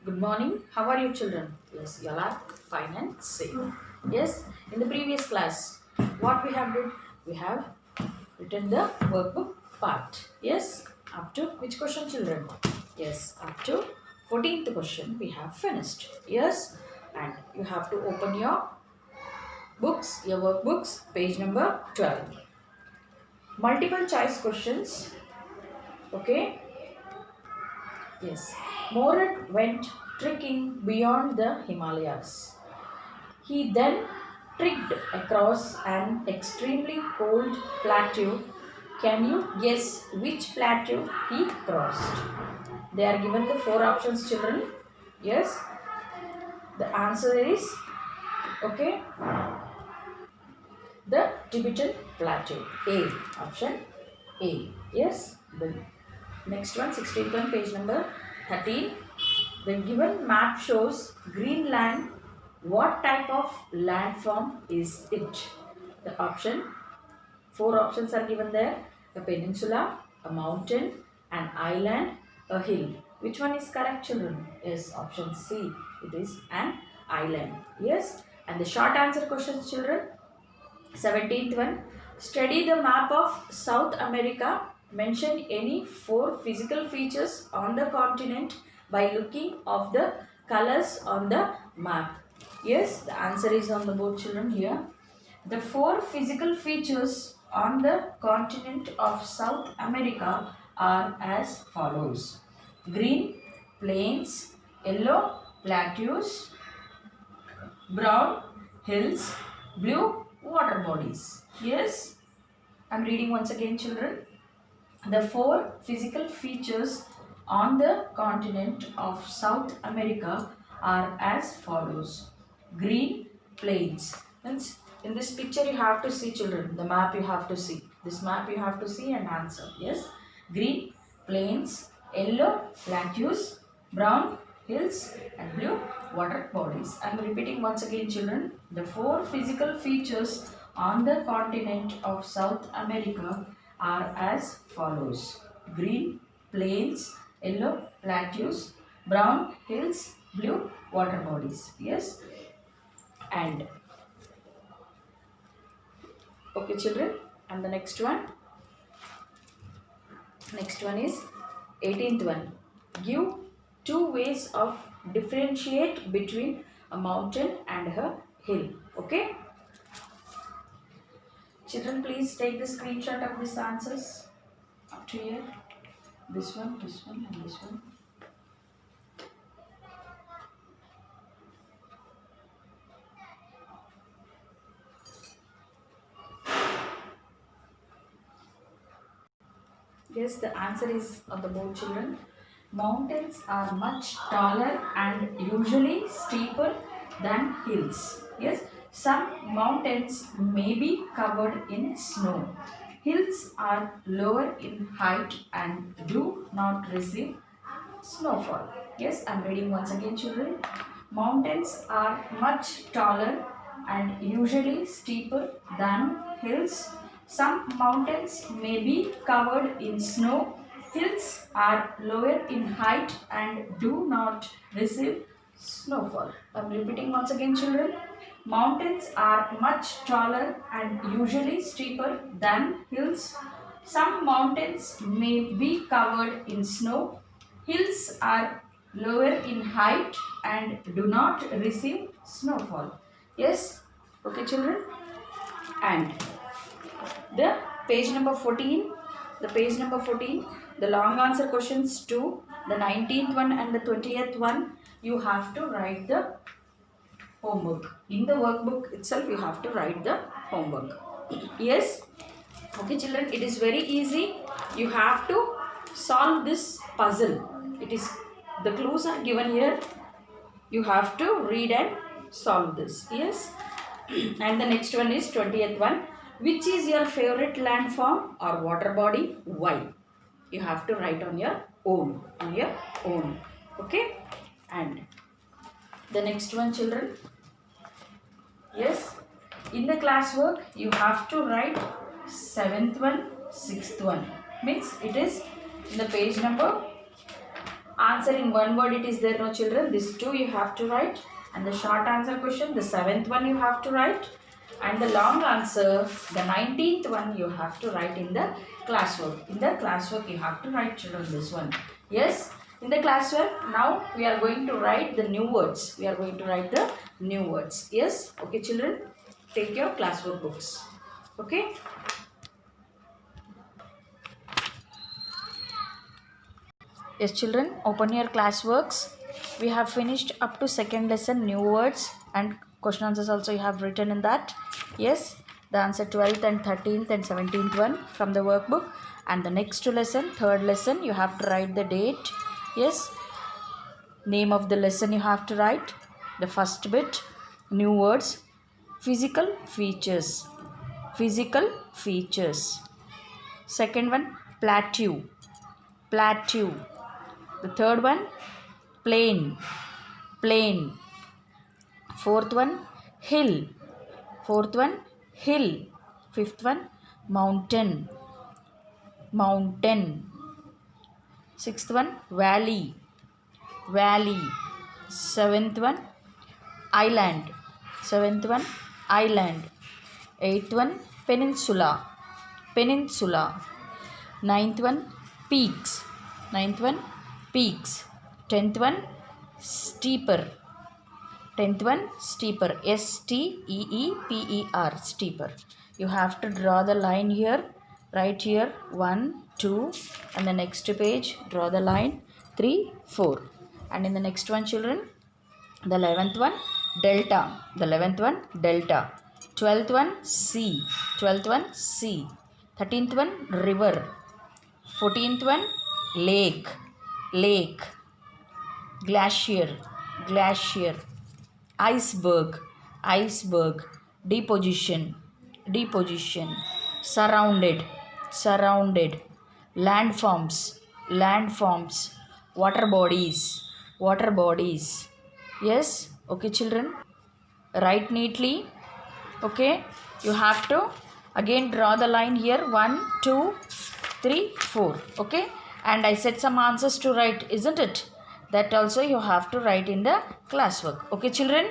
Good morning. How are you, children? Yes, you all are fine and safe. Yes, in the previous class, what we have did? We have written the workbook part. Yes, up to which question, children? Yes, up to 14th question we have finished. Yes, and you have to open your books, your workbooks, page number 12. Multiple choice questions. Okay. Yes. Morad went trekking beyond the Himalayas. He then trekked across an extremely cold plateau. Can you guess which plateau he crossed? They are given the four options, children. Yes, the answer is okay. The Tibetan Plateau. A. Option A. Yes. The next one, 16th one, page number 13. The given map shows Greenland. What type of landform is it? The option, four options are given there. A peninsula, a mountain, an island, a hill. Which one is correct, children? Yes, option C. It is an island. Yes. And the short answer questions, children. 17th one. Study the map of South America. Mention any four physical features on the continent by looking of the colors on the map. Yes, the answer is on the board, children, here. The four physical features on the continent of South America are as follows. Green plains, yellow plateaus, brown hills, blue water bodies. Yes, I'm reading once again, children. The four physical features on the continent of South America are as follows. Green plains. Means in this picture you have to see, children, the map you have to see. This map you have to see and answer. Yes. Green plains, yellow plateaus, brown hills and blue water bodies. I am repeating once again, children. The four physical features on the continent of South America are as follows. Green plains, yellow plateaus, brown hills, blue water bodies. Yes. And okay, children. And the next one. Next one is 18th one. Give two ways of differentiate between a mountain and a hill. Okay. Children, please take the screenshot of these answers up to here. This one and this one. Yes, the answer is on the board, children. Mountains are much taller and usually steeper than hills. Yes, some mountains may be covered in snow. Hills are lower in height and do not receive snowfall. Yes, I am reading once again, children. Mountains are much taller and usually steeper than hills. Some mountains may be covered in snow. Hills are lower in height and do not receive snowfall. I am repeating once again, children. Mountains are much taller and usually steeper than hills. Some mountains may be covered in snow. Hills are lower in height and do not receive snowfall. Yes, okay, children. And the page number 14, the long answer questions 2, the 19th one and the 20th one, you have to write the homework. In the workbook itself, you have to write the homework. Yes, okay, children, it is very easy. You have to solve this puzzle. It is, the clues are given here. You have to read and solve this. Yes. And the next one is 20th one. Which is your favorite landform or water body? Why? You have to write on your own. Okay. And the next one, children. Yes. In the classwork, you have to write 7th one, 6th one. Means it is in the page number. answer in one word it is there, no children. This 2 you have to write, and the short answer question, the 7th one you have to write, and the long answer, the 19th one you have to write in the classwork. In the classwork you have to write, children, this one. Yes, in the classwork now we are going to write the new words. We are going to write the new words. Yes, okay children, take your classwork books. Okay. Yes children, open your classworks. We have finished up to second lesson, new words, and question answers also you have written in that. Yes, the answer 12th and 13th and 17th one from the workbook. And the next lesson, third lesson, you have to write the date. Yes, name of the lesson you have to write. The first bit, new words, physical features. Physical features. Second one, plateau. Plateau. The third one, plain. Plain. Fourth one, hill. Fourth one, hill. Fifth one, mountain. Mountain. Sixth one, valley. Valley. Seventh one, island. Seventh one, island. Eighth one, peninsula. Peninsula. Ninth one, peaks. Ninth one, peaks. 10th one, steeper. 10th one, steeper. S-T-E-E-P-E-R. Steeper. You have to draw the line here. Right here 1, 2, and the next page draw the line 3, 4. And in the next one children, the 11th one, delta. The 11th one, delta. 12th one, sea. 12th one, sea. 13th one, river. 14th one, lake. Lake. Glacier. Glacier. Iceberg. Iceberg. Deposition. Deposition. Surrounded. Surrounded. Landforms. Landforms. Water bodies. Water bodies. Yes, okay children, write neatly. Okay, you have to again draw the line here 1, 2, 3, 4. Okay, and I said some answers to write, isn't it? That also you have to write in the classwork. Okay children.